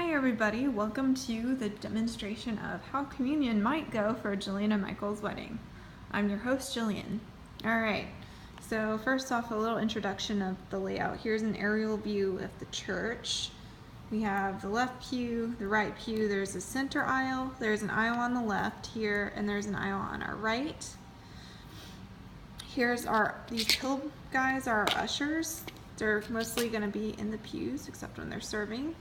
Hi everybody, welcome to the demonstration of how communion might go for Jillian and Michael's wedding. I'm your host, Jillian. Alright, so first off, a little introduction of the layout. Here's an aerial view of the church. We have the left pew, the right pew, there's a center aisle, there's an aisle on the left here, and there's an aisle on our right. Here's these hill guys are our ushers. They're mostly going to be in the pews, except when they're serving.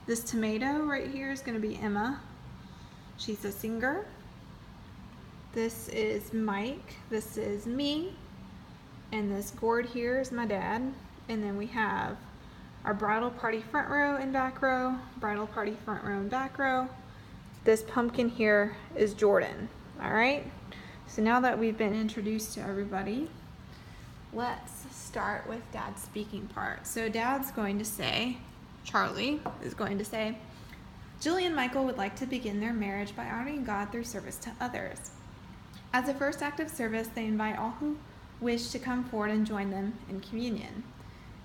This tomato right here is going to be Emma. She's a singer. This is Mike. This is me. And this gourd here is my dad. And then we have our bridal party front row and back row, bridal party front row and back row. This pumpkin here is Jordan. All right. So now that we've been introduced to everybody, let's start with Dad's speaking part. So Dad's going to say, Charlie is going to say, Jillian and Michael would like to begin their marriage by honoring God through service to others. As a first act of service, they invite all who wish to come forward and join them in communion.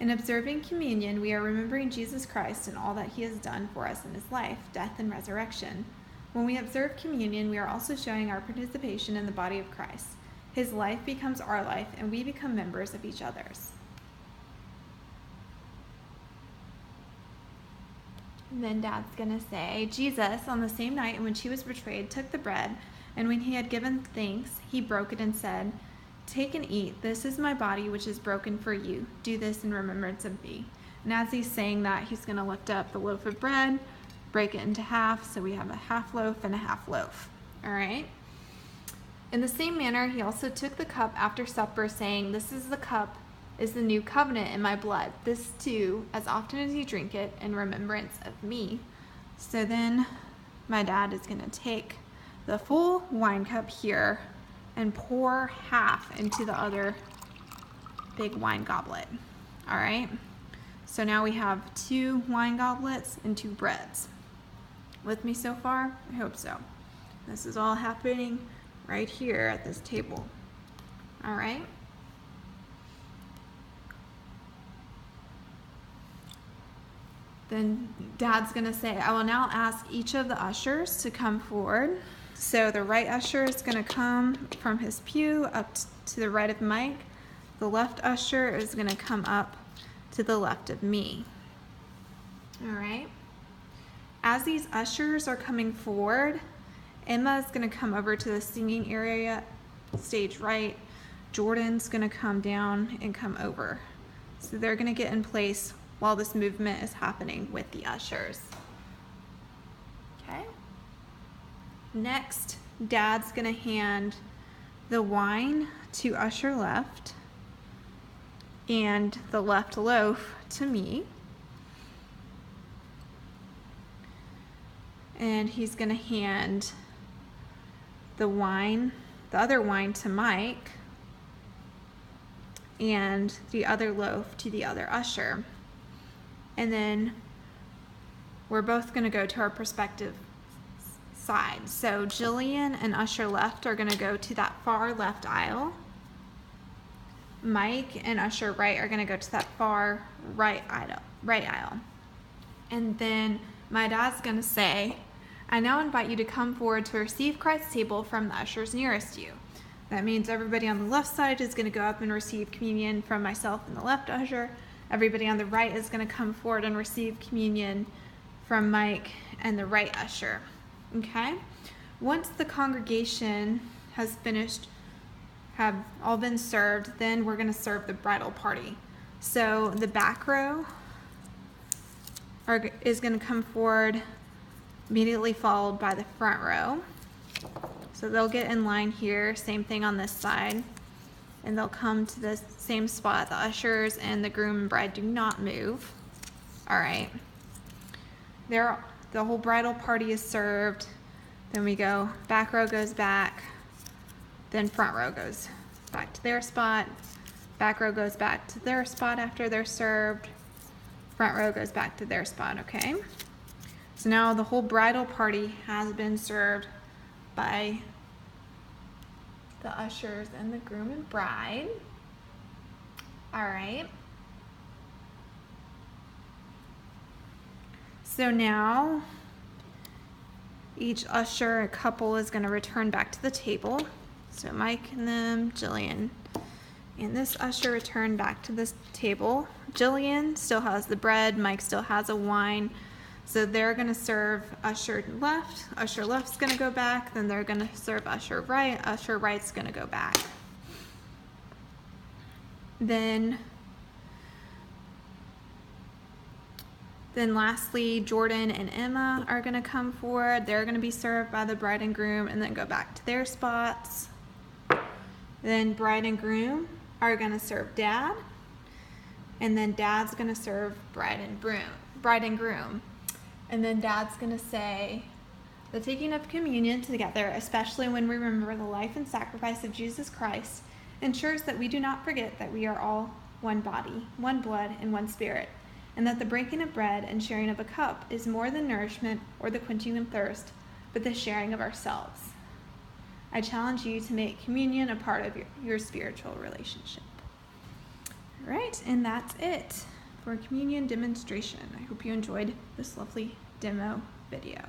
In observing communion, we are remembering Jesus Christ and all that he has done for us in his life, death, and resurrection. When we observe communion, we are also showing our participation in the body of Christ. His life becomes our life, and we become members of each other's. And then Dad's going to say, Jesus, on the same night in which he was betrayed, took the bread, and when he had given thanks, he broke it and said, "Take and eat. This is my body, which is broken for you. Do this in remembrance of me." And as he's saying that, he's going to lift up the loaf of bread, break it into half, so we have a half loaf and a half loaf. All right? In the same manner, he also took the cup after supper, saying, "This is the new covenant in my blood. This too, as often as you drink it, in remembrance of me." So then my dad is going to take the full wine cup here and pour half into the other big wine goblet. All right? So now we have 2 wine goblets and 2 breads. With me so far? I hope so. This is all happening right here at this table. All right? Then Dad's going to say, "I will now ask each of the ushers to come forward." So the right usher is going to come from his pew up to the right of Mike. The left usher is going to come up to the left of me. All right. As these ushers are coming forward, Emma is going to come over to the singing area, stage right. Jordan's going to come down and come over. So they're going to get in place while this movement is happening with the ushers. Okay. Next, Dad's going to hand the wine to usher left and the left loaf to me. And he's going to hand the other wine to Mike, and the other loaf to the other usher. And then we're both going to go to our respective sides. So Jillian and usher left are going to go to that far left aisle. Mike and usher right are going to go to that far right aisle. And then my dad's going to say, "I now invite you to come forward to receive Christ's table from the ushers nearest you." That means everybody on the left side is going to go up and receive communion from myself and the left usher. Everybody on the right is going to come forward and receive communion from Mike and the right usher. Okay? Once the congregation has finished, have all been served, then we're going to serve the bridal party. So the back row is going to come forward, immediately followed by the front row. So they'll get in line here, same thing on this side, and they'll come to the same spot. The ushers and the groom and bride do not move. All right. The whole bridal party is served. Then we go, back row goes back, then front row goes back to their spot. Back row goes back to their spot after they're served. Front row goes back to their spot, okay? So now the whole bridal party has been served by the ushers and the groom and bride. All right. So now each usher couple is going to return back to the table. So Mike and them, Jillian, and this usher return back to this table. Jillian still has the bread, Mike still has a wine. So they're going to serve usher left. Usher left's going to go back. Then they're going to serve usher right. Usher right's going to go back. Then lastly, Jordan and Emma are going to come forward. They're going to be served by the bride and groom and then go back to their spots. Then bride and groom are going to serve Dad. And then Dad's going to serve bride and groom. And then Dad's going to say, the taking of communion together, especially when we remember the life and sacrifice of Jesus Christ, ensures that we do not forget that we are all one body, one blood, and one spirit, and that the breaking of bread and sharing of a cup is more than nourishment or the quenching of thirst, but the sharing of ourselves. I challenge you to make communion a part of your spiritual relationship. All right, and that's it for communion demonstration. I hope you enjoyed this lovely demo video.